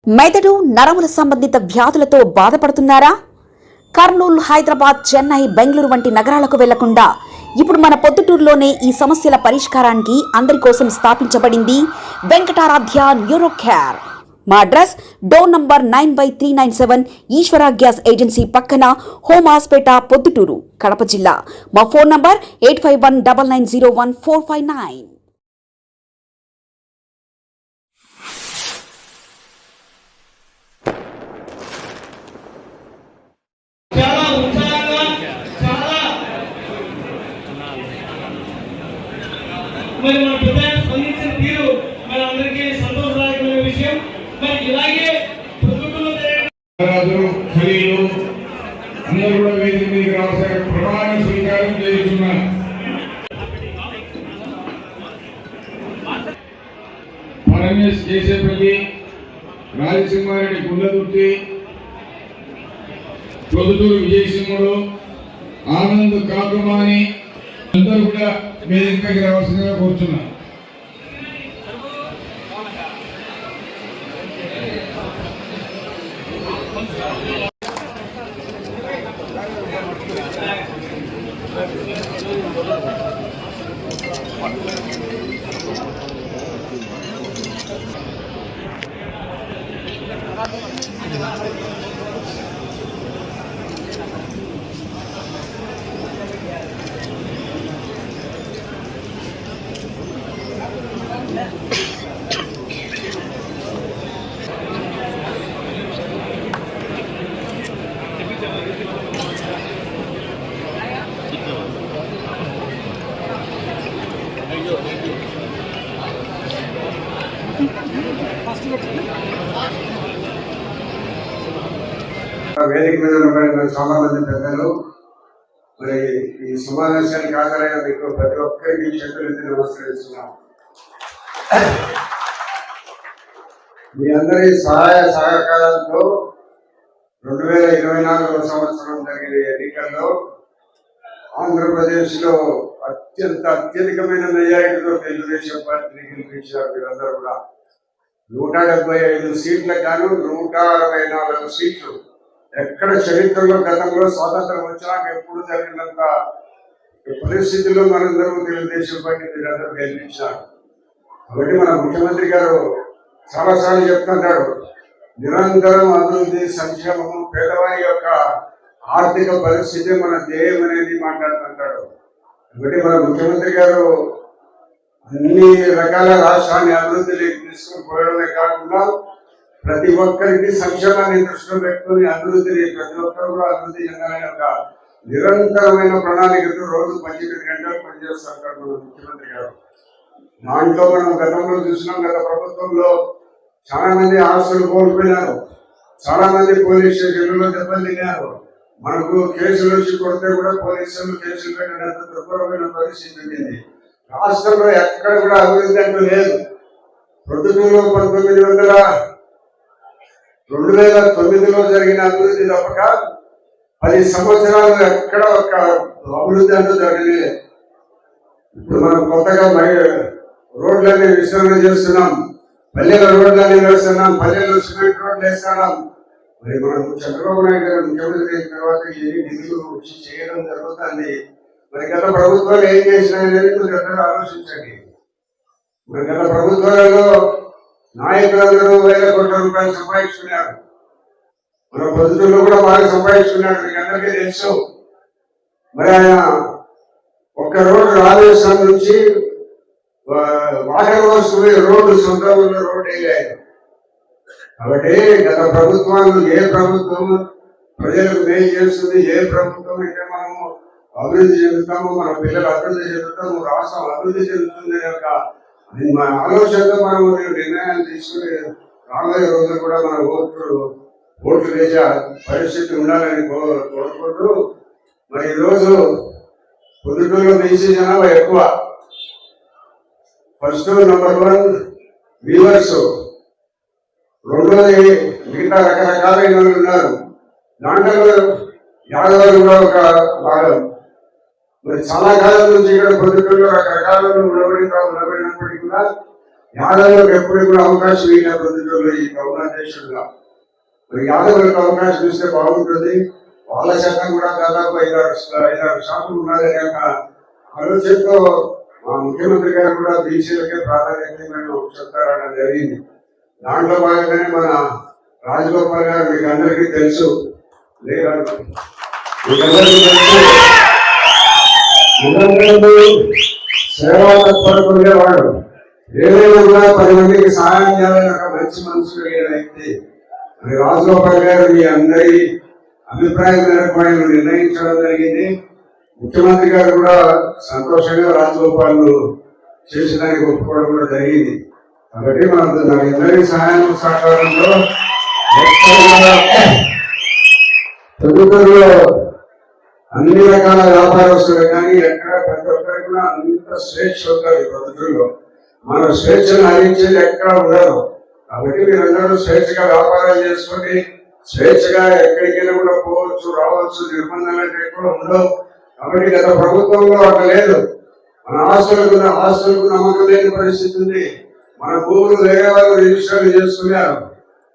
మెదడు నరముల సంబంధిత వ్యాధులతో బాధపడుతున్నారా? కర్నూలు, హైదరాబాద్, చెన్నై, బెంగళూరు వంటి నగరాలకు వెళ్లకుండా ఇప్పుడు మన పొద్దుటూరులోనే ఈ సమస్యల పరిష్కారానికి అందరి కోసం స్థాపించబడింది వెంకటారాధ్య న్యూరో కేర్. మా అడ్రస్ డోర్ నంబర్ 9/397 ఈశ్వర గ్యాస్ ఏజెన్సీ పక్కన, హోమ్ హాస్పేట, పొద్దుటూరు, కడప జిల్లా. మా ఫోన్ నంబర్ 8519901459. మరి మన ప్రజలు స్పందించిన తీరు మన అందరికీ సంతోషదాయకమైన విషయం. మరి ఇలాగే అందరూ కూడా వేదిక మీదకి రావాల్సిన ప్రమాణ స్వీకారం చేస్తున్నారు. పరమేశ్ చేసేపల్లి, రాజసింహారెడ్డి గుండెదుర్తి, పొద్దుటూరు విజయసింహుడు, ఆనంద్ కాకుమాని అందరూ కూడా వేదికపైకి రావాల్సిందిగా కోరుతున్నాను. వేదిక మీద ఉన్న చాలా మంది పెద్దలు, మరి ఈ సమావేశానికి హాజరైన మీకు ప్రతి ఒక్కరికి చేతులెత్తి నమస్కరిస్తున్నాం. మీ అందరి సహాయ సహకారాలతో 2024 సంవత్సరం జరిగిన ఎన్నికల్లో ఆంధ్రప్రదేశ్ లో అత్యధికమైన మెజారిటీతో తెలుగుదేశం పార్టీని గెలిపించారు. మీరందరూ కూడా 175 సీట్లకు గాను 164 సీట్లు. ఎక్కడ చరిత్రలో గతంలో స్వాతంత్రం వచ్చినాక ఎప్పుడు జరిగినంత పరిస్థితుల్లో మనందరూ తెలుగుదేశం పార్టీ మీరందరూ గెలిపించారు. కాబట్టి మన ముఖ్యమంత్రి గారు చాలాసార్లు చెప్తుంటాడు, నిరంతరం అభివృద్ధి, సంక్షేమము, పేదవారి యొక్క ఆర్థిక పరిస్థితి మన ధ్యేయం అనేది మాట్లాడుతుంటాడు. కాబట్టి మన ముఖ్యమంత్రి గారు అన్ని రకాల రాష్ట్రాన్ని అభివృద్ధిలోకి తీసుకుని పోవడమే కాకుండా ప్రతి ఒక్కరికి సంక్షేమాన్ని దృష్టిలో పెట్టుకుని అభివృద్ధిని ప్రతి ఒక్కరు కూడా అభివృద్ధి చెందాలని ఒక నిరంతరమైన ప్రణాళికతో రోజు 18 గంటలు పనిచేస్తుంటారు మన ముఖ్యమంత్రి గారు. దాంట్లో మనం గతంలో చూసినాం, గత ప్రభుత్వంలో చాలా మంది ఆస్తులు కోల్పోయినారు, చాలా మంది పోలీస్ స్టేషన్లలో దెబ్బలు తిన్నారు. మనకు కేసులు వచ్చి కొడితే కూడా పోలీసులు కేసులు పెట్టినంత దుర్భరమైన పరిస్థితి ఉంది. రాష్ట్రంలో ఎక్కడ కూడా అభివృద్ధి అంటూ లేదు. పొద్దుటూరులో 2009లో జరిగిన అభివృద్ధి తప్పక 10 సంవత్సరాలు ఎక్కడ ఒక అభివృద్ధి అంటూ జరగలేదు. ఇప్పుడు మనం కొత్తగా రోడ్లన్నీ విస్తరణ చేస్తున్నాం, పల్లెల రోడ్లన్నీ వేస్తున్నాం, పల్లెల్లో సిమెంట్ రోడ్లు వేస్తున్నాం. మరి మనం చంద్రబాబు నాయుడు గారు ముఖ్యమంత్రి అయిన తర్వాత ఎన్ని నిధులు వచ్చి చేయడం జరుగుతుంది. మరి గత ప్రభుత్వాలు ఏం చేసినాయనేది మీరు అందరూ ఆలోచించండి. మరి గత ప్రభుత్వాలలో నాయకులందరూ వేల కోట్ల రూపాయలు సంపాదించుకున్నారు. మన పొద్దుటూరులో కూడా బాగా సంపాదించుకున్నాడు, మీకు అందరికీ తెలుసు. మరి ఆయన ఒక్క రోడ్డు రాజస్థాన్ నుంచి వాటర్ వర్క్స్ రోడ్డు సొంత ఊళ్ళో రోడ్డు వేయలేదు. కాబట్టి గత ప్రభుత్వాలు ఏ ప్రభుత్వం ప్రజలకు మేలు చేస్తుంది, ఏ ప్రభుత్వం అయితే మనము అభివృద్ధి చెందుతాము, మన పిల్లలు అభివృద్ధి చెందుతాము, రాష్ట్రం అభివృద్ధి చెందుతుంది యొక్క ఆలోచనతో మనం నిర్ణయాలు తీసుకుని రాబోయే రోజులు కూడా మన ఓట్లు వేసే పరిస్థితి ఉండాలని కోరుకుంటూ, మరి ఈరోజు పొద్దుటూరులో బీసీ జనాభా ఎక్కువ. ఫస్ట్ నంబర్ 1 వీవర్స్, రెండోది మిగతా రకరకాలైన వాళ్ళు ఉన్నారు. దాంట్లో యాదవులు కూడా ఒక భాగం. మరి చాలా కాలం నుంచి ఇక్కడ పొద్దుటూరులో రకరకాల ఉన్నప్పటికీ కూడా యాదవులకు ఎప్పుడు కూడా అవకాశం ఇవ్వలే ప్రొద్దుటూరులో ఈ గౌరవాధ్యక్షుడుగా. మరి యాదవులకు అవకాశం ఇస్తే బాగుంటుంది. వాళ్ళ శాతం కూడా దాదాపు 5-6 శాతం ఉన్నదనే ఒక ఆలోచనతో మా ముఖ్యమంత్రి గారు కూడా బీసీలకే ప్రాధాన్యత చెప్తారనడం జరిగింది. దాంట్లో భాగంగానే మన రాజగోపాల్ గారు మీకు అందరికీ తెలుసు, సేవా తత్పరత ఉండేవాడు. ఏదైనా కూడా 10 మందికి సహాయం చేయాలని ఒక మంచి మనసు కలిగిన వ్యక్తి. మరి రాజగోపాల్ గారు మీ అందరి అభిప్రాయం మేరకు ఆయన నిర్ణయించడం జరిగింది. ముఖ్యమంత్రి గారు కూడా సంతోషంగా రాజగోపాల్ చేసడానికి ఒప్పుకోవడం కూడా జరిగింది. కాబట్టి మన అందరి సహాయం సహకారంలో ప్రభుత్వంలో అన్ని రకాల వ్యాపారస్తులు కానీ ఎక్కడ ప్రతి ఒక్కరికి కూడా అంత స్వేచ్ఛ ఉంటుంది. ప్రభుత్వంలో మన స్వేచ్ఛను హరించేది ఎక్కడ ఉండదు. కాబట్టి మీరందరూ స్వేచ్ఛగా వ్యాపారాలు చేసుకొని స్వేచ్ఛగా ఎక్కడికైనా కూడా పోవచ్చు, రావచ్చు, నిర్బంధాలు అంటే కూడా ఉండవు. కాబట్టి గత ప్రభుత్వంలో అట్లా లేదు. మన ఆస్తులకు నమ్మకం లేని పరిస్థితి ఉంది. మన భూములు వేరే వాళ్ళు రిజిస్టర్ చేసుకున్నారు,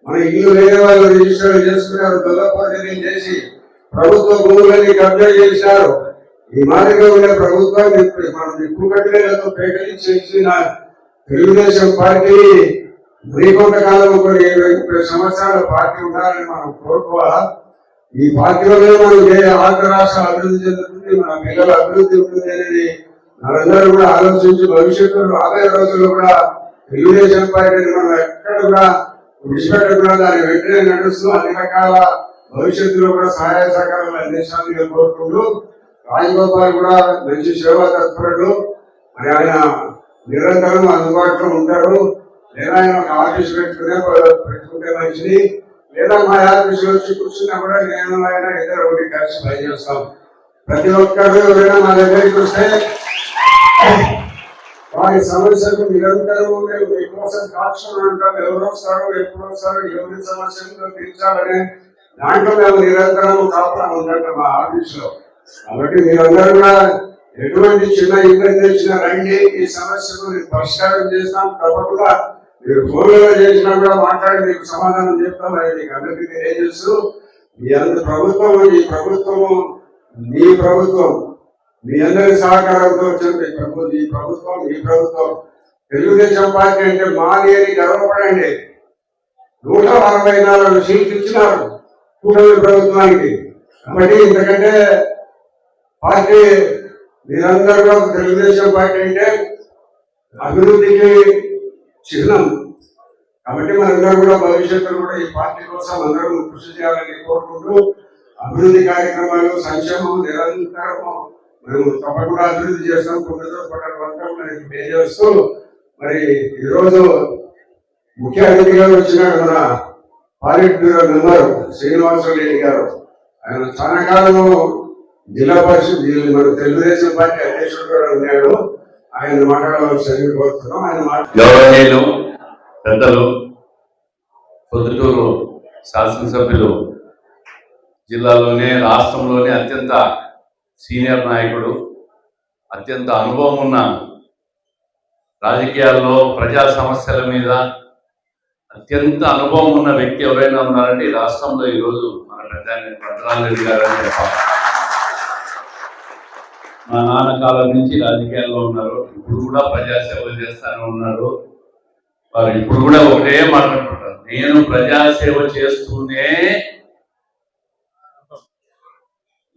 మన ఇల్లు వేరే వాళ్ళు రిజిస్టర్ చేసుకున్నారు, దొల్లపోతేనే చేసి ప్రభుత్వ భూములని కబ్జా చేశారు. ఈ మాదిరిగా ఉండే ప్రభుత్వాన్ని మనం ఎక్కువ కట్టలేదో పేకలించేసిన తెలుగుదేశం పార్టీ మరికొంతకాలం కొన్ని 20 సంవత్సరాల పార్టీ ఉండాలని మనం కోరుకోవాలా. ఈ పార్టీలోనే మనకి ఆంధ్ర రాష్ట్రం అభివృద్ధి చెందుతుంది, మన పిల్లల అభివృద్ధి ఉంటుంది అనేది మనందరూ కూడా ఆలోచించి భవిష్యత్తులో రాబోయే రోజుల్లో కూడా తెలుగుదేశం పార్టీని మనం ఎక్కడ కూడా విడిచిపెట్టకుండా దాన్ని వెంటనే నడుస్తూ అన్ని రకాల భవిష్యత్తులో కూడా సహాయ సహకారాలు అందించాలని కోరుకుంటూ, రాజగోపాల్ కూడా మంచి సేవా తత్పరుడు. మరి ఆయన నిరంతరం అందుబాటులో ఉంటారు. లేదా ఆయన ఒక ఆఫీస్ పెట్టుకుంటే మంచిది, లేదా మా ఆఫీసులో వచ్చి కూర్చున్నా కూడా నేను ఆయన ఇద్దరు ఒకటి కలిసి పనిచేస్తాం. ప్రతి ఒక్కరు ఎవరైనా మా దగ్గరికి వస్తే వారి సమస్యకు నిరంతరం మేము మీకోసం కాచుకుని ఉంటాం. ఎవరు వస్తారు, ఎప్పుడు వస్తారు, ఎవరి సమస్యలతో తీర్చాలనే దాంట్లో మేము నిరంతరం కాపులా ఉంటాం మా ఆఫీసులో. కాబట్టి మీరందరూ కూడా ఎటువంటి చిన్న ఇబ్బంది వచ్చినా రండి, ఈ సమస్యను పరిష్కారం చేస్తాం. తప్పకుండా మీరు ఫోన్లో చేసినా కూడా మాట్లాడి మీకు సమాధానం చెప్తాం. అది మీకు అందరికీ తెలియజేస్తూ, మీ అందరి ప్రభుత్వం ఈ ప్రభుత్వము మీ ప్రభుత్వం, మీ అందరి సహకారంతో వచ్చింది ఈ ప్రభుత్వం మీ ప్రభుత్వం. తెలుగుదేశం పార్టీ అంటే మాది అని గర్వపడండి. 164 సీట్లు ఇచ్చినారు కూటమి ప్రభుత్వానికి. కాబట్టి ఇంతకంటే పార్టీ మీరందరూ కూడా తెలుగుదేశం పార్టీ అంటే అభివృద్ధికి చిహ్నం. కాబట్టి మనందరూ కూడా భవిష్యత్తులో కూడా ఈ పార్టీ కోసం అందరూ కృషి చేయాలని కోరుకుంటూ, అభివృద్ధి కార్యక్రమాలు సంక్షేమం నిరంతరము మేము తప్పకుండా అభివృద్ధి చేస్తాం. 9వ పట్టణ వర్గం మనకి తెలియజేస్తూ, మరి ఈరోజు ముఖ్య అతిథిగా వచ్చిన మన పాలిట్ బ్యూరో మెంబర్ శ్రీనివాసరెడ్డి గారు, ఆయన చాలా కాలము జిల్లా పరిషత్ మన తెలుగుదేశం పార్టీ అధ్యక్షుడు కూడా ఉన్నాడు. ఆయన మాట్లాడవలసి కోరుతున్నాం. ఆయన గౌరవనీయులు పెద్దలు, పొద్దుటూరు శాసనసభ్యులు, జిల్లాలోనే రాష్ట్రంలోనే అత్యంత సీనియర్ నాయకుడు, అత్యంత అనుభవం ఉన్న రాజకీయాల్లో ప్రజా సమస్యల మీద అత్యంత అనుభవం ఉన్న వ్యక్తి ఎవరైనా ఉన్నారంటే ఈ రాష్ట్రంలో ఈరోజు మన పెద్దరామరెడ్డి గారు అని చెప్పాలి. మా నాన్న కాలం నుంచి రాజకీయాల్లో ఉన్నారు, ఇప్పుడు కూడా ప్రజాసేవ చేస్తానే ఉన్నారు. వారు ఇప్పుడు కూడా ఒకటే మాట్లాడుకుంటారు, నేను ప్రజాసేవ చేస్తూనే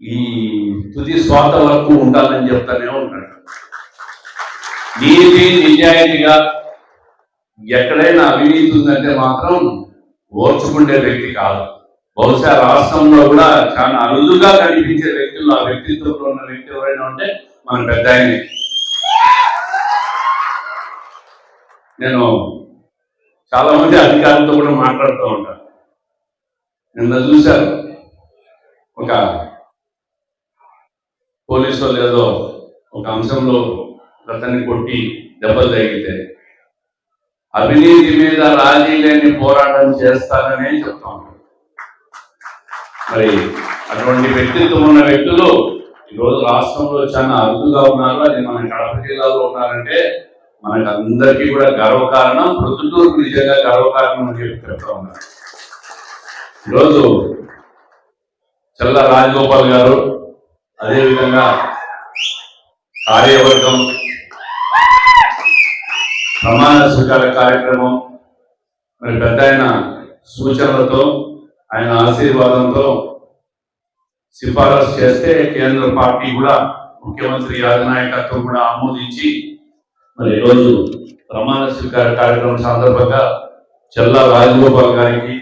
ఈ తుది స్వాత వరకు ఉండాలని చెప్తానే ఉంటాడు. నీతి నిజాయితీగా ఎక్కడైనా అవినీతి ఉందంటే మాత్రం ఓర్చుకుండే వ్యక్తి కాదు. బహుశా రాష్ట్రంలో కూడా చాలా అరుదుగా కనిపించే వ్యక్తులు, ఆ వ్యక్తిత్వంలో ఉన్న వ్యక్తి ఎవరైనా ఉంటే మన పెద్ద ఆయనే. నేను చాలా మంది అధికారులతో కూడా మాట్లాడుతూ ఉంటాను. నిన్న చూశాను, ఒక పోలీసు వాళ్ళు ఏదో ఒక అంశంలో అతన్ని కొట్టి దెబ్బలు తగిలితే అవినీతి మీద రాజీ లేని పోరాటం చేస్తాననే చెప్తా ఉంటాను. మరి అటువంటి వ్యక్తిత్వం ఉన్న వ్యక్తులు ఈరోజు రాష్ట్రంలో చాలా అరుదుగా ఉన్నారు. అది మన కడప జిల్లాలో ఉన్నారంటే మనకు అందరికీ కూడా గర్వకారణం, ప్రొద్దుటూరుకు నిజంగా గర్వకారణం అని చెప్పి చెప్తా ఉన్నారు. ఈరోజు చల్ల రాజగోపాల్ గారు, అదేవిధంగా కార్యవర్గం ప్రమాణ స్వీకార కార్యక్రమం మరి పెద్ద ఆయన సూచనలతో, ఆయన ఆశీర్వాదంతో సిఫారసు చేస్తే కేంద్ర పార్టీ కూడా ముఖ్యమంత్రి అధినాయకత్వం కూడా ఆమోదించి మరి ఈరోజు ప్రమాణ స్వీకార కార్యక్రమం సందర్భంగా చల్లా రాజగోపాల్ గారికి,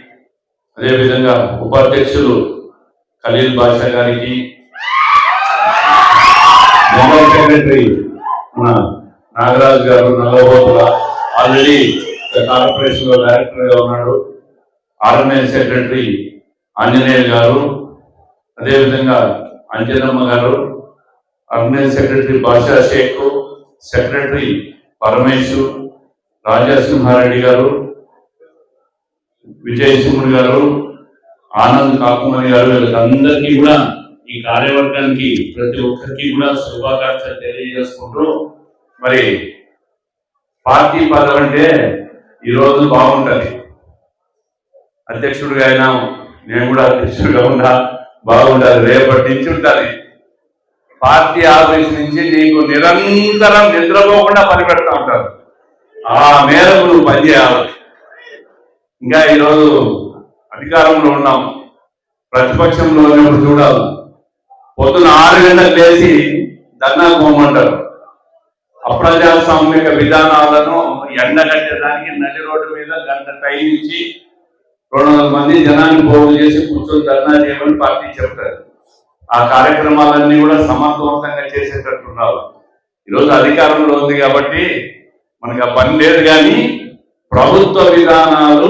అదేవిధంగా ఉపాధ్యక్షులు ఖలీల్ బాషా గారికి, జనరల్ సెక్రటరీ మన నాగరాజు గారు నల్లబోతుల ఆల్రెడీ కార్పొరేషన్ లో డైరెక్టర్ గా ఉన్నాడు, ఆర్గనైజ్ సెక్రటరీ ఆంజనేయ గారు, అదేవిధంగా అంజనమ్మ గారు, ఆర్గనైజ్ సెక్రటరీ బాషా షేక్, సెక్రటరీ పరమేశు, రాజాసింహారెడ్డి గారు, విజయ్ సుమన్ గారు, ఆనంద్ కాకుమణి గారు, వీళ్ళందరికీ కూడా ఈ కార్యవర్గానికి ప్రతి ఒక్కరికి కూడా శుభాకాంక్షలు తెలియజేసుకుంటూ, మరి పార్టీ పదవి అంటే ఈరోజు బాగుంటది, అధ్యక్షుడిగా అయినా నేను కూడా అధ్యక్షుడిగా ఉన్నా బాగుంటుంది, రేపటి నుంచి ఉంటుంది. పార్టీ ఆఫీస్ నుంచి నీకు నిరంతరం నిద్రపోకుండా పనిపెడతా ఉంటారు, ఆ మేరకు నువ్వు పనిచేయాలి. ఇంకా ఈరోజు అధికారంలో ఉన్నాం, ప్రతిపక్షంలో ఉన్నప్పుడు చూడాలి, పొద్దున 6 గంటలకు లేచి ధర్నాకు పోమంటారు. అప్రజాస్వామిక విధానాలను ఎండగట్టడానికి నది రోడ్డు మీద గంట టైం ఇచ్చి 200 మంది జనాన్ని పోగు చేసి కూర్చొని ధర్నా చేయమని పార్టీ చెప్తారు. ఆ కార్యక్రమాలన్నీ కూడా సమర్థవంతంగా చేసేటట్టున్నారు. ఈరోజు అధికారంలో ఉంది కాబట్టి మనకు ఆ పని లేదు, కానీ ప్రభుత్వ విధానాలు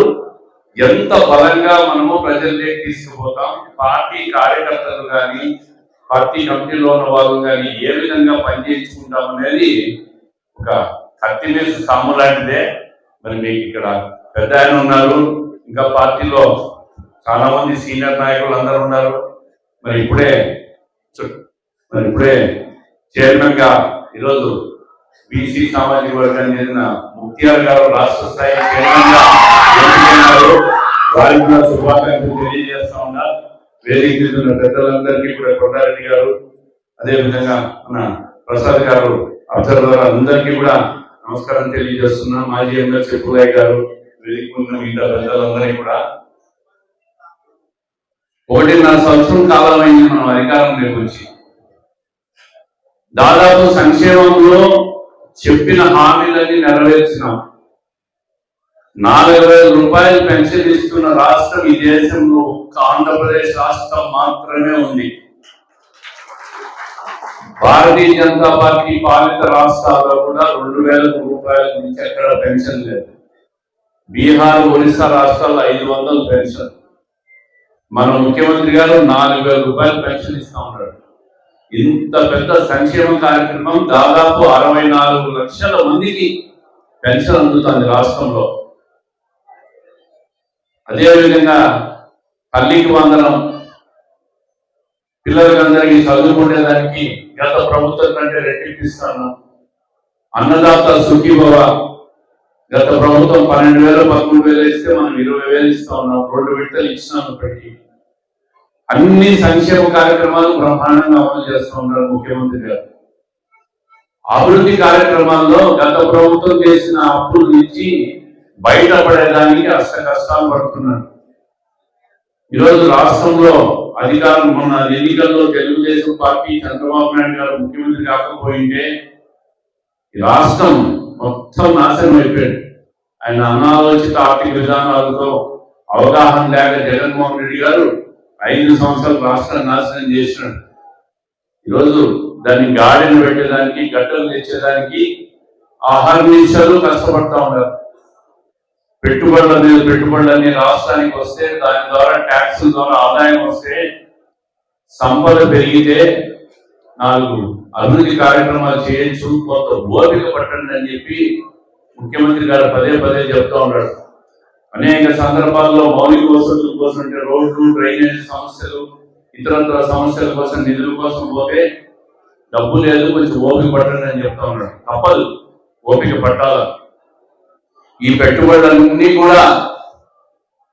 ఎంత బలంగా మనము ప్రజల్లోకి తీసుకుపోతాం, పార్టీ కార్యకర్తలు కానీ పార్టీ కమిటీలో ఉన్న వాళ్ళు కానీ ఏ విధంగా పనిచేయించుకుంటాం అనేది ఒక కత్తి మీద సాము లాంటిదే. మరి మీకు ఇక్కడ పెద్ద ఆయన ఉన్నారు, ఇంకా పార్టీలో చాలా మంది సీనియర్ నాయకులు అందరూ ఉన్నారు. మరి ఇప్పుడే చైర్మన్ గా ఈరోజు బీసీ సామాజిక వర్గానికి చెందిన ముక్తియార్ గారు రాష్ట్ర స్థాయి చైర్మన్ గా ఎన్నికైనారు. వారికి కూడా శుభాకాంక్షలు తెలియజేస్తా ఉన్నారు. వేదిక మీద ఉన్న పెద్దలందరికీ కూడా కొండారెడ్డి గారు, అదేవిధంగా మన ప్రసాద్ గారు, అబ్జర్వర్ అందరికీ కూడా నమస్కారం తెలియజేస్తున్నా. మాజీ ఎమ్మెల్సీ పుల్లయ్య గారు, వేదిక ఉన్న మిగతా పెద్దలందరికీ కూడా 1.5 సంవత్సరం కాలం అయింది మనం అధికారంలోకి వచ్చి. దాదాపు సంక్షేమంలో చెప్పిన హామీలన్నీ నెరవేర్చినాం. 4,000 రూపాయలు పెన్షన్ ఇస్తున్న రాష్ట్రం ఈ దేశంలో ఒక్క ఆంధ్రప్రదేశ్ రాష్ట్రం మాత్రమే ఉంది. భారతీయ జనతా పార్టీ పాలిత రాష్ట్రాల్లో కూడా 2,000 రూపాయల నుంచి ఎక్కడ పెన్షన్ లేదు. బీహార్, ఒరిస్సా రాష్ట్రాల్లో 500 పెన్షన్. మన ముఖ్యమంత్రి గారు 4,000 రూపాయలు పెన్షన్ ఇస్తా ఉన్నాడు. ఇంత పెద్ద సంక్షేమ కార్యక్రమం, దాదాపు 64 లక్షల మందికి పెన్షన్ అందుతుంది రాష్ట్రంలో. అదేవిధంగా తల్లికి వందనం, పిల్లలకందరికీ చదువుకునేదానికి గత ప్రభుత్వం కంటే రెట్టింపిస్తాను. అన్నదాత సుఖీభవ, గత ప్రభుత్వం 12,000 13,000 ఇస్తే మనం 20,000 ఇస్తా ఉన్నాం. 2 విడతలు ఇచ్చినాం. ఇప్పటికీ అన్ని సంక్షేమ కార్యక్రమాలు బ్రహ్మాండంగా అమలు చేస్తూ ఉన్నారు ముఖ్యమంత్రి గారు. అభివృద్ధి కార్యక్రమాల్లో గత ప్రభుత్వం చేసిన అప్పుల నుంచి బయటపడేదానికి అష్ట కష్టాలు పడుతున్నారు. ఈరోజు రాష్ట్రంలో అధికారం, మొన్న ఎన్నికల్లో తెలుగుదేశం పార్టీ చంద్రబాబు నాయుడు గారు ముఖ్యమంత్రి కాకపోయింటే ఈ రాష్ట్రం మొత్తం నాశనం అయిపోయాడు. ఆయన అనాలోచిత ఆర్థిక విధానాలతో అవగాహన లేక జగన్మోహన్ రెడ్డి గారు 5 సంవత్సరాలు రాష్ట్రాన్ని నాశనం చేసినాడు. ఈరోజు దాన్ని గాడిని పెట్టేదానికి, గట్టలు తెచ్చేదానికి ఆహార నిమిషాలు కష్టపడతా ఉన్నారు. పెట్టుబడులన్నీ రాష్ట్రానికి వస్తే, దాని ద్వారా ట్యాక్సుల ద్వారా ఆదాయం వస్తే, సంపద పెరిగితే 4 అభివృద్ధి కార్యక్రమాలు చేయొచ్చు, కొంత ఓపిక పట్టండి అని చెప్పి ముఖ్యమంత్రి గారు పదే పదే చెప్తా ఉన్నాడు. అనేక సందర్భాల్లో మౌలిక వసతుల కోసం, అంటే రోడ్లు, డ్రైనేజ్ సమస్యలు, ఇతరత్ర సమస్యల కోసం నిధుల కోసం పోతే డబ్బు లేదు, కొంచెం ఓపిక పట్టండి అని చెప్తా ఉన్నాడు. తప్పదు, ఓపిక పట్టాల. ఈ పెట్టుబడులన్నీ కూడా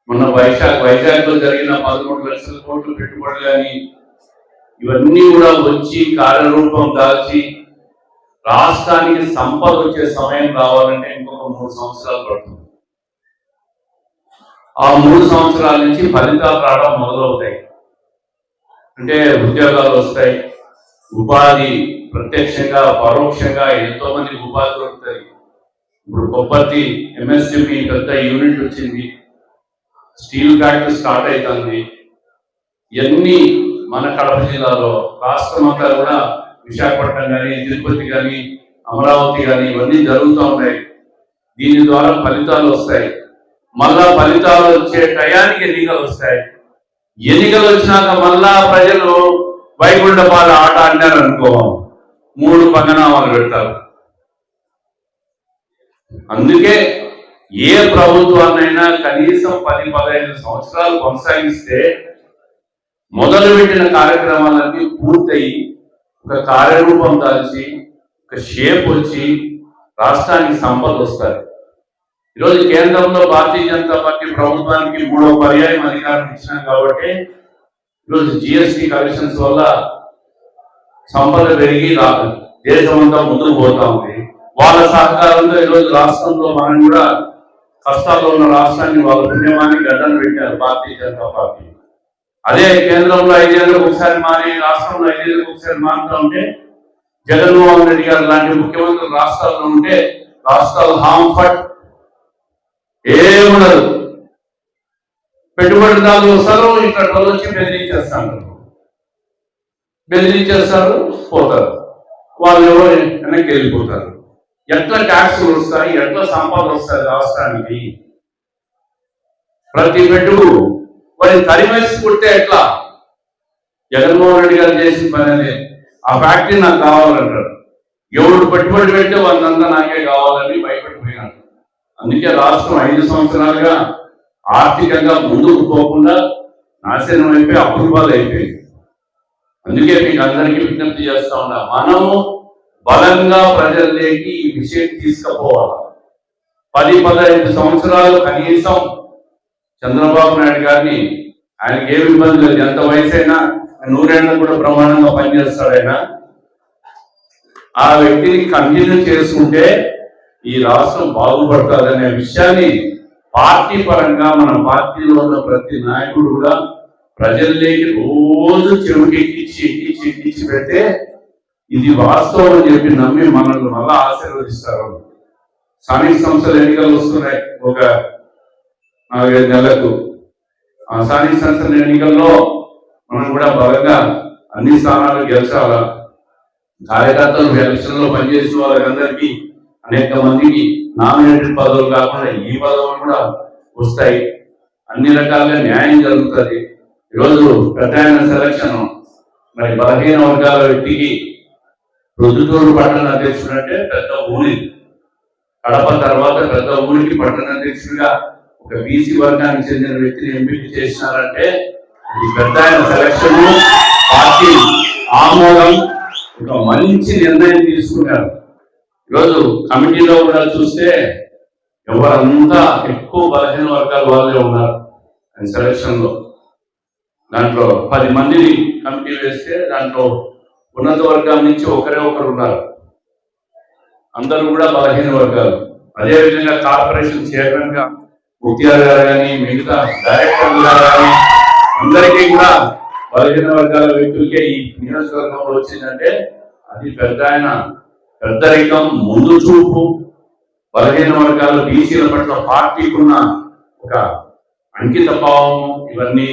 మొన్న వైజాగ్లో జరిగిన 13 లక్షల కోట్ల పెట్టుబడులు కానీ ఇవన్నీ కూడా వచ్చి కార్యరూపం దాల్చి రాష్ట్రానికి సంపద వచ్చే సమయం రావాలంటే ఇంకొక 3 సంవత్సరాలు పడుతుంది. ఆ 3 సంవత్సరాల నుంచి ఫలితాలు రావడం మొదలవుతాయి. అంటే ఉద్యోగాలు వస్తాయి, ఉపాధి ప్రత్యక్షంగా పరోక్షంగా ఎంతో మందికి ఉపాధి దొరుకుతుంది. ఇప్పుడు కొప్పర్తి MSME పెద్ద యూనిట్ వచ్చింది, స్టీల్ ఫ్యాక్టరీ స్టార్ట్ అవుతుంది. ఇవన్నీ మన కడప జిల్లాలో రాష్ట్రం అంతా కూడా విశాఖపట్నం కానీ, తిరుపతి కానీ, అమరావతి కానీ ఇవన్నీ జరుగుతూ ఉన్నాయి. దీని ద్వారా ఫలితాలు వస్తాయి. మళ్ళా ఫలితాలు వచ్చే టయానికి ఎన్నికలు వస్తాయి. ఎన్నికలు వచ్చినాక మళ్ళా ప్రజలు వైకుంఠపాల ఆట అంటారు అనుకో, 3 పంగనామాలు పెడతారు. అందుకే ఏ ప్రభుత్వాన్నైనా కనీసం 10-15 సంవత్సరాలు కొనసాగిస్తే మొదలుపెట్టిన కార్యక్రమాలన్నీ పూర్తయి ఒక కార్యరూపం దాల్చి ఒక షేప్ వచ్చి రాష్ట్రానికి సంపద వస్తారు. ఈరోజు కేంద్రంలో భారతీయ జనతా పార్టీ ప్రభుత్వానికి 3వ పర్యాయం అధికారం ఇచ్చినాం కాబట్టి ఈరోజు GST కలెక్షన్స్ వల్ల సంపద పెరిగి దేశమంతా ముందుకు పోతా ఉంది. వాళ్ళ సహకారంతో ఈరోజు రాష్ట్రంలో మనం కూడా కష్టాల్లో ఉన్న రాష్ట్రాన్ని వాళ్ళ పుణ్యమాన్ని గడ్డను పెట్టారు భారతీయ జనతా పార్టీ. అదే కేంద్రంలో 5 ఏళ్ళకు ఒకసారి మారి రాష్ట్రంలో 5 ఏళ్ళకు ఒకసారి మారుతూ ఉంటే జగన్మోహన్ రెడ్డి గారు లాంటి ముఖ్యమంత్రులు రాష్ట్రాల్లో ఉంటే రాష్ట్రాలు హాంఫట్ ఏముండదు. పెట్టుబడిదారులు వస్తారు, ఇక్కడ వచ్చి బెదిరించేస్తారు, పోతారు. వాళ్ళు ఎవరు వెనక్కి వెళ్ళిపోతారు. ఎట్లా ట్యాక్సులు వస్తాయి, ఎట్లా సంపద వస్తాయి రాష్ట్రానికి? ప్రతి పెట్టుబడు వాడిని తరిమేసి కొడితే ఎట్లా? జగన్మోహన్ రెడ్డి గారు చేసిన పని అదే. ఆ ఫ్యాక్టరీ నాకు కావాలంటారు. ఎవరు పెట్టుబడి పెడితే వాళ్ళంతా నాకే కావాలని భయపడిపోయినారు. అందుకే రాష్ట్రం 5 సంవత్సరాలుగా ఆర్థికంగా ముందుకు పోకుండా నాశనం అయిపోయి అప్పులు అయిపోయింది. అందుకే మీకు అందరికీ విజ్ఞప్తి చేస్తా ఉన్నా, మనము బలంగా ప్రజల్లోకి ఈ విషయం తీసుకుపోవాలి. 10-15 సంవత్సరాలు కనీసం చంద్రబాబు నాయుడు గారిని, ఆయనకి ఏమి ఇబ్బంది లేదు, ఎంత వయసు అయినా 100 ఏళ్ళ కూడా బ్రహ్మాండంగా పనిచేస్తాడు ఆయన. ఆ వ్యక్తిని కంటిన్యూ చేసుకుంటే ఈ రాష్ట్రం బాగుపడుతుందనే విషయాన్ని పార్టీ పరంగా మన పార్టీలో ఉన్న ప్రతి నాయకుడు కూడా ప్రజల్లోకి రోజు చెవికెక్కించి పెడితే ఇది వాస్తవం అని చెప్పి నమ్మి మనల్ని మళ్ళా ఆశీర్వదిస్తారు. స్థానిక సంస్థల ఎన్నికలు వస్తున్నాయి ఒక 4-5 నెలలకు. ఆ స్థానిక సంస్థల ఎన్నికల్లో మనం కూడా బలంగా అన్ని స్థానాలు గెలిచాల. కార్యకర్తలు ఎలక్షన్ లో పనిచేసిన వాళ్ళందరికీ అనేక మందికి నామినేటెడ్ పదవులు కాకుండా ఈ పదవులు కూడా వస్తాయి. అన్ని రకాలుగా న్యాయం జరుగుతుంది. ఈరోజు ప్రధాన సెలక్షన్ మరి బలహీన వర్గాల వ్యక్తికి ప్రొద్దుటూరు పట్టణ అధ్యక్షుడు అంటే పెద్ద ఊరి, కడప తర్వాత పెద్ద ఊరికి పట్టణ అధ్యక్షుడిగా ఒక BC వర్గానికి చెందిన వ్యక్తిని ఎంపిక చేసినారంటే ఈ పెద్ద సెలక్షన్ పార్టీ ఆమోదం, ఒక మంచి నిర్ణయం తీసుకున్నారు. ఈరోజు కమిటీలో కూడా చూస్తే ఎవరంతా ఎక్కువ బలహీన వర్గాల వాళ్ళే ఉన్నారు సెలక్షన్ లో. దాంట్లో 10 మందిని కమిటీ వేస్తే దాంట్లో ఉన్నత వర్గాల నుంచి ఒకరే ఒకరు ఉన్నారు, అందరూ కూడా బలహీన వర్గాలు. అదేవిధంగా కార్పొరేషన్ చైర్మన్ గా ముఖ్యాలు గారు కానీ మిగతా డైరెక్టర్లు గారు కానీ అందరికీ కూడా బలహీన వర్గాల వ్యక్తులకే ఈ నియోజకవర్గంలో వచ్చిందంటే అది పెద్దరికం, ముందు చూపు, బలహీన వర్గాలు BCల పట్ల పార్టీకున్న ఒక అంకిత భావం ఇవన్నీ.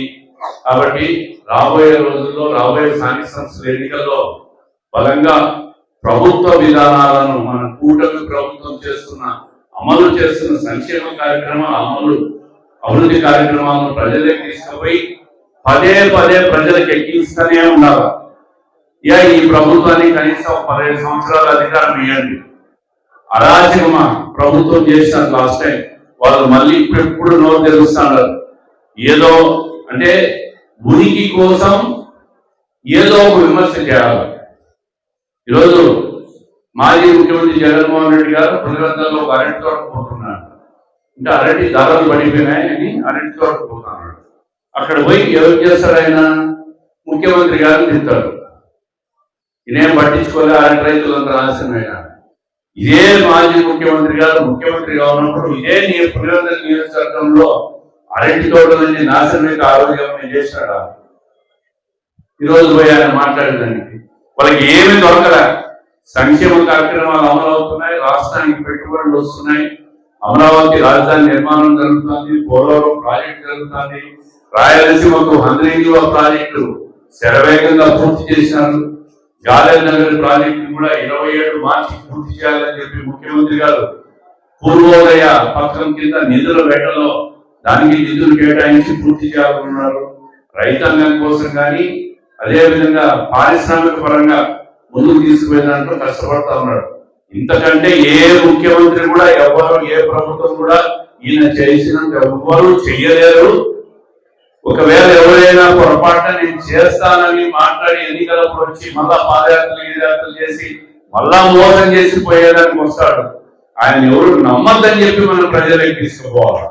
కాబట్టి రాబోయే రోజుల్లో రాబోయే స్థానిక సంస్థల ఎన్నికల్లో బలంగా ప్రభుత్వ విధానాలను మన కూటమి ప్రభుత్వం అమలు చేస్తున్న సంక్షేమ కార్యక్రమాలు, అభివృద్ధి కార్యక్రమాలను ప్రజలకు తీసుకుపోయి పదే ప్రజలకు ఎక్కిస్తూనే ఉండాలి. ఈ ప్రభుత్వానికి కనీసం 15 సంవత్సరాల అధికారం ఇవ్వండి. అరాచకమా ప్రభుత్వం చేసినారు లాస్ట్ టైం, వాళ్ళు మళ్ళీ ఇప్పుడు నోరు తెరుస్తున్నారు. ఏదో అంటే ఉనికి కోసం ఏదో ఒక విమర్శ చేయాలి. ఈరోజు మాజీ ముఖ్యమంత్రి జగన్మోహన్ రెడ్డి గారు పులివెందులలో ఒక అరటి తోటకు పోతున్నాడు. ఇంకా అరటి ధరలు పడిపోయినాయని అరటి తోటకు పోతున్నాడు. అక్కడ పోయి ఎవరు చేస్తాడు, ఆయన ముఖ్యమంత్రి గారు తింటాడు. ఇదేం పట్టించుకోలే, అరటి రైతులంతా నాశనమైనా. ఇదే మాజీ ముఖ్యమంత్రి గారు ముఖ్యమంత్రిగా ఉన్నప్పుడు ఇదే పులివెందుల నియోజకవర్గంలో అరటి తోటలన్నీ నాశనమైతే ఆరోగ్యం చేశాడా? ఈరోజు పోయి ఆయన మాట్లాడేదానికి వాళ్ళకి ఏమి దొరకలే. సంక్షేమ కార్యక్రమాలు అమలు అవుతున్నాయి, రాష్ట్రానికి పెట్టుబడులు వస్తున్నాయి, అమరావతి రాజధాని నిర్మాణం జరుగుతుంది, పోలవరం ప్రాజెక్టు జరుగుతుంది, రాయలసీమకు హంద్రీనివా ప్రాజెక్టు శరవేగంగా పూర్తి చేసినారు. గాలేరు నగర్ ప్రాజెక్టు కూడా 27 మార్చి పూర్తి చేయాలని చెప్పి ముఖ్యమంత్రి గారు పూర్వోదయ పథకం కింద నిధుల వేటలో దానికి నిధులు కేటాయించి పూర్తి చేయాలన్నారు. రైతాంగం కోసం కానీ అదేవిధంగా పారిశ్రామిక పరంగా ముందుకు తీసుకుపోయేదాంట్లో కష్టపడతా ఉన్నాడు. ఇంతకంటే ఏ ముఖ్యమంత్రి కూడా ఎవరు, ఏ ప్రభుత్వం కూడా ఈయన చేసినంత ఎవ్వరూ చెయ్యలేరు. ఒకవేళ ఎవరైనా పొరపాటున నేను చేస్తానని మాట్లాడి ఎన్నికలకు వచ్చి మళ్ళా పాదయాత్రలు చేసి మళ్ళా మోసం చేసి పోయేదానికి వస్తాడు. ఆయన ఎవరు నమ్మద్దని చెప్పి మనం ప్రజలకు తీసుకుపోవాలి.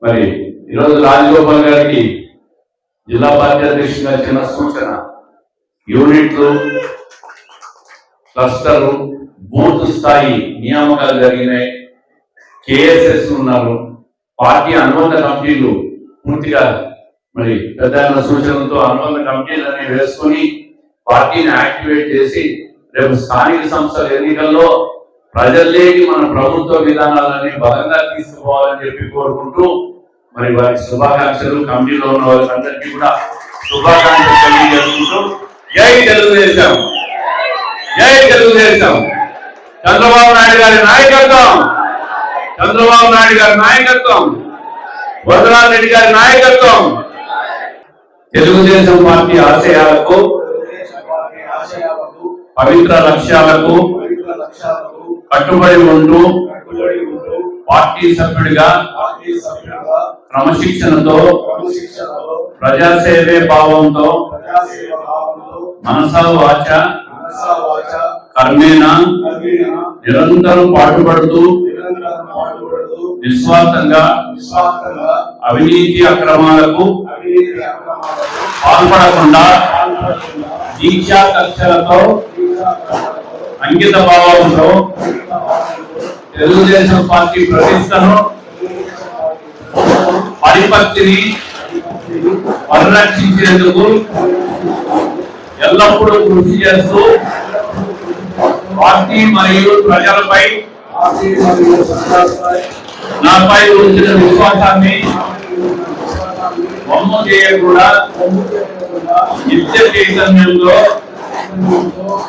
మరి ఈరోజు రాజగోపాల్ గారికి జిల్లా పార్టీ అధ్యక్షుడిగా చిన్న సూచన, యూనిట్లు, క్లస్టర్, బూత్ స్థాయి నియామకాలు జరిగినాయి, కేఎస్ఎస్ ఉన్నారు, పార్టీ అనుబంధ కమిటీలు పూర్తిగా మరి పెద్ద సూచనలతో అనుబంధ కమిటీలు అనేవి వేసుకొని పార్టీని యాక్టివేట్ చేసి రేపు స్థానిక సంస్థల ఎన్నికల్లో ప్రజల్లోకి మన ప్రభుత్వ విధానాలని బలంగా తీసుకుపోవాలని చెప్పి కోరుకుంటూ మరి వారి శుభాకాంక్షలు, కమిటీలో ఉన్న వారందరికీ కూడా శుభాకాంక్షలు తెలియజేసుకుంటూ జై తెలుగుదేశం, జై తెలుగుదేశం, చంద్రబాబు నాయుడు గారి నాయకత్వం, చంద్రబాబు నాయుడు గారి నాయకత్వం, వరదరాజ రెడ్డి గారి నాయకత్వం, తెలుగుదేశం పార్టీ ఆశయాలకు, పవిత్ర లక్ష్యాలకు కట్టుబడి ఉంటూ పార్టీ సభ్యుడిగా క్రమశిక్షణతో ప్రజాసేవే భావంతో మనసా వాచ కర్మేణ నిరంతరం పాటుపడుతూ నిస్వార్థంగా అవినీతి అక్రమాలకు పాల్పడకుండా దీక్షా కక్షలతో అంకిత భావంతో తెలుగుదేశం పార్టీ ప్రతిష్టను, పరిపత్తిని పరిరక్షించేందుకు ఎల్లప్పుడూ కృషి చేస్తూ పార్టీ మరియు ప్రజలపై నాపై ఉంచిన విశ్వాసాన్ని వమ్ము చేయకుండా నిత్య చైతన్యంలో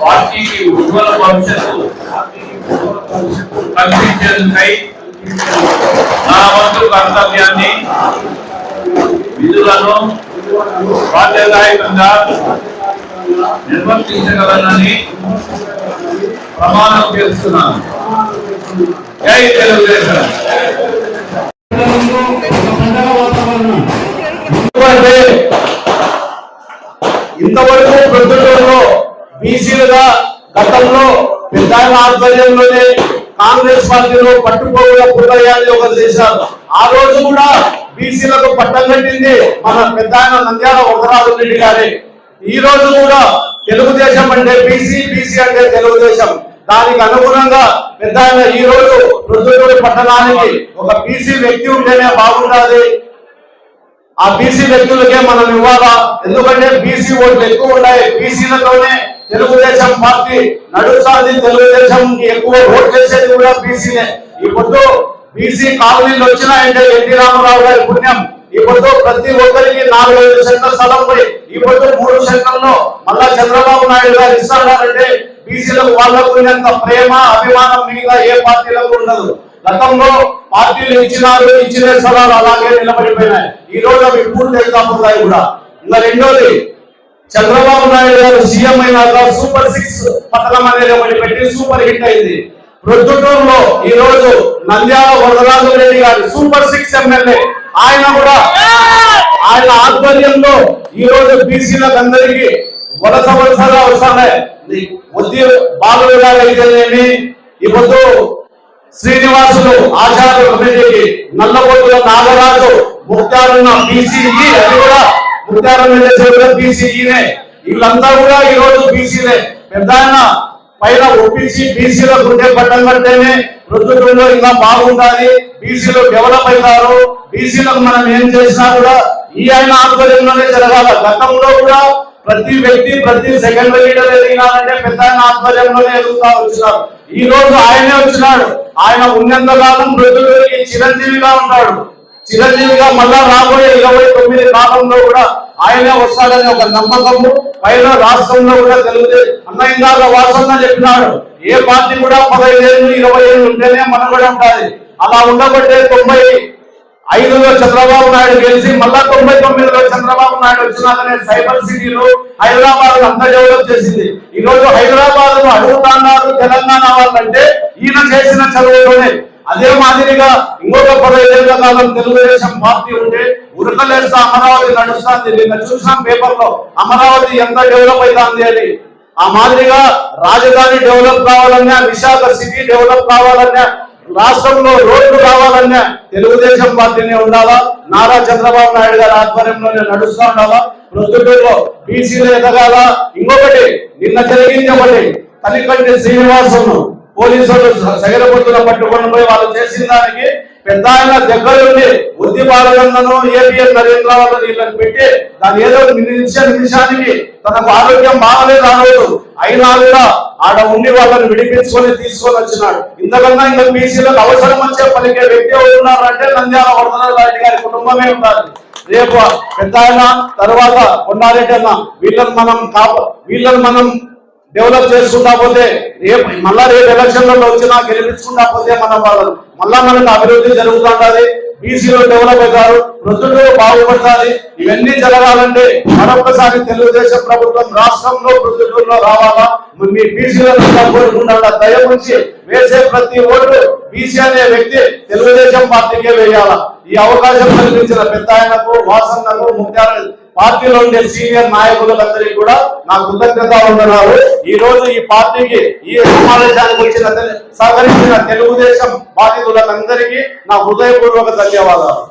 పార్టీకి ఉజ్వల భవిష్యత్తు కల్పించేందుకై నా వంతు కర్తవ్యాన్ని, విధులను బాధ్యతాయుతంగా నిర్వర్తించగలనని ప్రమాణం చేస్తున్నాను. జై తెలుగుదేశం. ఇంతవరకు ప్రొద్దుటూరులో బీసీలుగా గతంలో పెద్ద ఆధ్వర్యంలోనే కాంగ్రెస్ పార్టీలో పట్టుకోగా పునర్యాలు చేశారు. ఆ రోజు కూడా బీసీలకు పట్టం కట్టింది మన పెద్ద నంద్యాల వరదరాజు రెడ్డి గారే. ఈ రోజు కూడా తెలుగుదేశం అంటే బీసీ, బీసీ అంటే తెలుగుదేశం. దానికి అనుగుణంగా పెద్ద ఈ రోజు ప్రొద్దుటూరు పట్టణానికి ఒక బీసీ వ్యక్తి ఉంటేనే బాగుండాలి. ఆ బీసీ వ్యక్తులకే మనం ఇవ్వాలా, ఎందుకంటే బీసీ ఓట్లు ఎక్కువ ఉన్నాయి. బీసీలతోనే తెలుగుదేశం పార్టీ నడుస్తుంది. తెలుగుదేశం ఎక్కువ ఓట్లు వేసేది కూడా బీసీనే. ఇప్పుడు బీసీ కాలనీలు వచ్చినాయంటే ఎన్టీ రామారావు గారి పుణ్యం. ఇప్పుడు ప్రతి ఒక్కరికి 4-5 సెంట్ల స్థలం పోయి ఇప్పుడు 3 సెంట్లలో మళ్ళా చంద్రబాబు నాయుడు గారు ఇస్తారంటే బీసీలకు వాళ్ళకు ఉన్నంత ప్రేమ, అభిమానం మిగతా ఏ పార్టీలకు ఉండదు. గతంలో పార్టీలు ఇచ్చిన స్థలాలు అలాగే నిలబడిపోయినాయి. ఈ రోజు అవి పూర్తి కాకపోతాయి కూడా. ఇంకా రెండోది, చంద్రబాబు నాయుడు గారు సీఎం అయినాక సూపర్ 6 పథకం అనేది ఒకటి పెట్టి సూపర్ హిట్ అయింది. ప్రొద్దుటూరులో ఈ రోజు నంద్యాల వరదరాజు రెడ్డి గారు సూపర్ 6 ఎమ్మెల్యే. ఆయన కూడా ఆయన ఆధ్వర్యంలో ఈ రోజు బీసీలకు అందరికీ వలసగా వస్తున్నాయి. ఉద్య బాలుగా అయితేనేమి ఈ పొద్దు శ్రీనివాసులు ఆచార్య కమిటీకి, నల్లబొట్టుల నాగరాజు ముక్తారున్న బీసీఈ, అది కూడా ముక్తారు బీసీఈనే. వీళ్ళంతా కూడా ఈ రోజు బీసీలే. పెద్ద పైన ఒప్పించి బీసీలో గుండె పట్టం కడితేనే ప్రొద్దుటూరులో ఇంకా బాగుంటుంది, బీసీలో డెవలప్ అవుతారు. బీసీలకు మనం ఏం చేసినా కూడా ఈ ఆయన ఆధ్వర్యంలోనే జరగాల. గతంలో కూడా ప్రతి వ్యక్తి ప్రతి సెకండ్ లీడర్ ఎదిగినారంటే పెద్ద ఆయన ఆధ్వర్యంలోనే ఎదుగుతా వచ్చినారు. ఈ రోజు ఆయనే వచ్చినాడు. ఆయన ఉన్నంత కాలం ప్రొద్దుటూరికి చిరంజీవిగా ఉంటాడు. చిరంజీవిగా మళ్ళా రాబోయే 29 కాలంలో కూడా ఆయనే వస్తాడని ఒక నమ్మకము పైన రాష్ట్రంలో కూడా తెలుగుదేశం అన్న ఇందాక వాసంగా చెప్పినాడు. ఏ పార్టీ కూడా 15 ఏళ్ళు 20 ఏళ్ళు ఉంటేనే మనం కూడా ఉంటుంది. అలా ఉండబట్టే 95లో చంద్రబాబు నాయుడు గెలిచి మళ్ళా 99లో చంద్రబాబు నాయుడు వచ్చినాకనే సైబర్ సిటీలు హైదరాబాద్ అంతా డెవలప్ చేసింది. ఈ రోజు హైదరాబాద్ ను అడుగుతున్నారు తెలంగాణ వాళ్ళంటే ఈయన చేసిన చదువులోనే. అదే మాదిరిగా ఇంకొక 15 ఏళ్ల కాలం తెలుగుదేశం పార్టీ ఉంటే ఉరకలేస్తా అమరావతి నడుస్తుంది. నిన్న చూసాం పేపర్ లో అమరావతి ఎంత డెవలప్ అవుతుంది అని. ఆ మాదిరిగా రాజధాని డెవలప్ కావాలన్నా, విశాఖ సిటీ డెవలప్ కావాలన్నా, రాష్ట్రంలో రోడ్లు కావాలన్నా తెలుగుదేశం పార్టీనే ఉండాలా, నారా చంద్రబాబు నాయుడు గారి ఆధ్వర్యంలోనే నడుస్తూ ఉండాలా. ప్రొద్దుటూరులో బీసీలు ఎదగాల. ఇంకొకటి నిన్న జరిగింది ఒకటి, తనికంటి శ్రీనివాసును పోలీసులు సగరబొత్తులో పట్టుకొని పోయి వాళ్ళు చేసిన దానికి పెద్ద ఆయన దగ్గరుండి ఉద్ది బాలగంధను ఏపీఎల్ నరేంద్ర వాళ్ళని వీళ్ళని పెట్టి దాని ఏదో నిమిషానికి తనకు ఆరోగ్యం బాగలేదు అనలేదు, అయినా కూడా ఆడ ఉండి వాళ్ళని విడిపించుకొని తీసుకొని వచ్చినాడు. ఇంతకన్నా ఇంకా బీసీలకు అవసరం వచ్చే పలికే వ్యక్తి ఎవరు ఉన్నారంటే నంద్యాల వరదరాజు గారి కుటుంబమే ఉండాలి. రేపు పెద్ద ఆయన తర్వాత కొండారెడ్డి అన్న వీళ్ళని మనం డెవలప్ చేసుకుంటా పోతే మళ్ళా రేపు ఎలక్షన్లలో వచ్చినా గెలిపించుకుంటా పోతే మళ్ళా మనకు అభివృద్ధి జరుగుతుంటది. బీసీలో డెవలప్ అవుతారు, ప్రొద్దుటూరు బాగుపడుతుంది. ఇవన్నీ జరగాలంటే మరొకసారి తెలుగుదేశం ప్రభుత్వం రాష్ట్రంలో ప్రొద్దుటూరులో రావాలా. మీ బీసీలను కోరుకుంటా దయ ఉంచి వేసే ప్రతి ఓటు బీసీ అనే వ్యక్తి తెలుగుదేశం పార్టీకే వేయాలా. ఈ అవకాశం కల్పించిన పెద్ద ఆయనకు, వాసన్నకు, ముఖ్యాలు పార్టీలో ఉండే సీనియర్ నాయకులందరికీ కూడా నా కృతజ్ఞత వందనాలు. ఈ రోజు ఈ పార్టీకి ఈ సమావేశానికి వచ్చిన సహకరించిన తెలుగుదేశం బాధితులందరికీ నా హృదయపూర్వక ధన్యవాదాలు.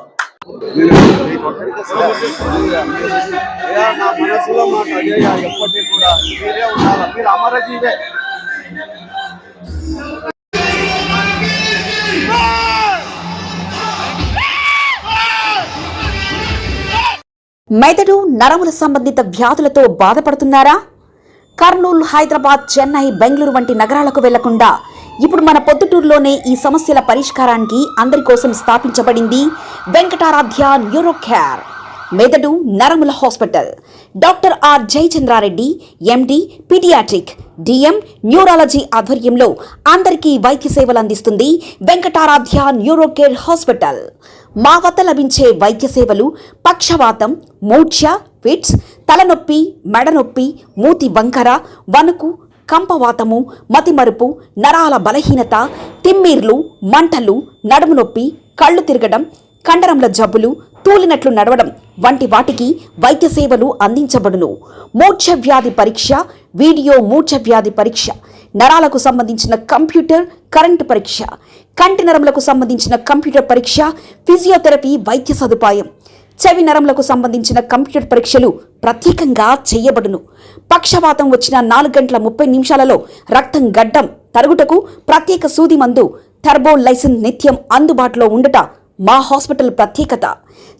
నా మనసులో మాట అదే, ఎప్పటికీ కూడా మీరే ఉండాలి, మీరు అమరజీవే. మెదడు నరముల సంబంధిత వ్యాధులతో బాధపడుతున్నారా? కర్నూలు, హైదరాబాద్, చెన్నై, బెంగళూరు వంటి నగరాలకు వెళ్లకుండా ఇప్పుడు మన పొద్దుటూరులోనే ఈ సమస్యల పరిష్కారానికి అందరి కోసం స్థాపించబడింది వెంకటారాధ్య న్యూరో కేర్ మెదడు నరముల hospital. Doctor R Jayachandra Reddy MD pediatric DM neurology ఆధ్వర్యంలో అందరికీ వైద్య సేవలు అందిస్తుంది వెంకటారాధ్య న్యూరో కేర్ హాస్పిటల్. మా వద్ద లభించే వైద్య సేవలు పక్షవాతం, మూర్ఛ, ఫిట్స్, తలనొప్పి, మెడనొప్పి, మూతి వంకర, వణుకు, కంపవాతము, మతిమరుపు, నరాల బలహీనత, తిమ్మిర్లు, మంటలు, నడుము నొప్పి, కళ్ళు తిరగడం, కండరంల జబ్బులు, తూలినట్లు నడవడం వంటి వాటికి వైద్య సేవలు అందించబడును. మూర్ఛ వ్యాధి పరీక్ష, వీడియో మూర్ఛ వ్యాధి పరీక్ష, నరాలకు సంబంధించిన కంప్యూటర్ కరెంటు పరీక్ష, కంటి నరములకు సంబంధించిన కంప్యూటర్ పరీక్ష, ఫిజియోథెరపీ వైద్య సదుపాయం, చెవి నరములకు సంబంధించిన కంప్యూటర్ పరీక్షలు ప్రత్యేకంగా చేయబడును. పక్షవాతం వచ్చిన 4 గంటల 30 నిమిషాలలో రక్తం గడ్డం తరుగుటకు ప్రత్యేక సూది మందు థర్బోలైసిన్ నిత్యం అందుబాటులో ఉండట మా హాస్పిటల్ ప్రత్యేకత.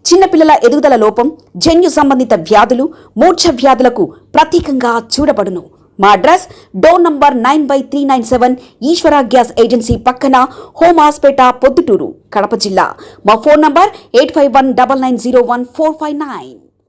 చిన్నపిల్లల ఎదుగుదల లోపం, జన్యు సంబంధిత వ్యాధులు, మూర్ఛ వ్యాధులకు ప్రత్యేకంగా చూడబడును. మా అడ్రస్ డోర్ నంబర్ 9/397 ఈశ్వర గ్యాస్ ఏజెన్సీ పక్కన, హోమాస్పేట, పొద్దుటూరు, కడప జిల్లా. మా ఫోన్ నంబర్ 8519901459.